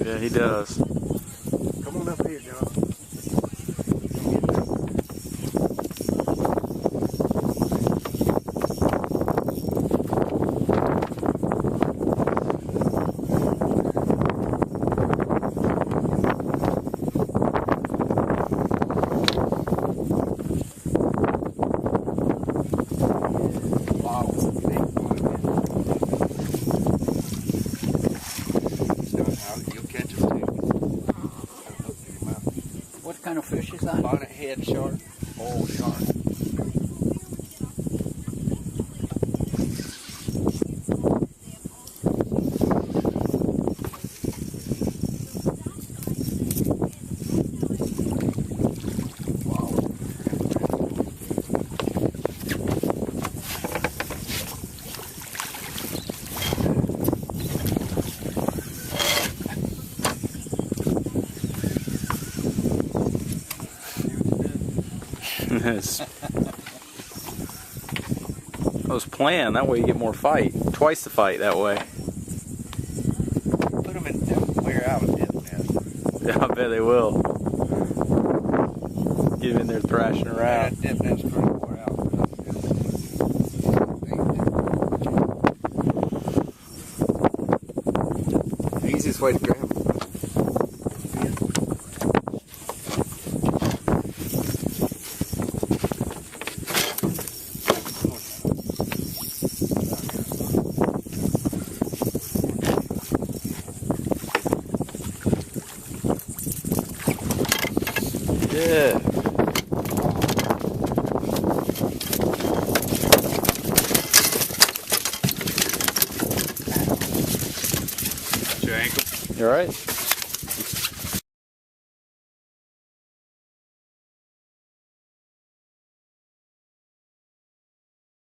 Yeah, he does. Come on up here, John. What kind of fish is that? Bonnethead shark, old shark. That was planned. That way you get more fight. Twice the fight that way. Put them in clear out of dip nest. Yeah, I bet they will. Get them in there thrashing around. That dip nest pretty far out. The easiest way to grab them. Yeah. Your ankle. You alright?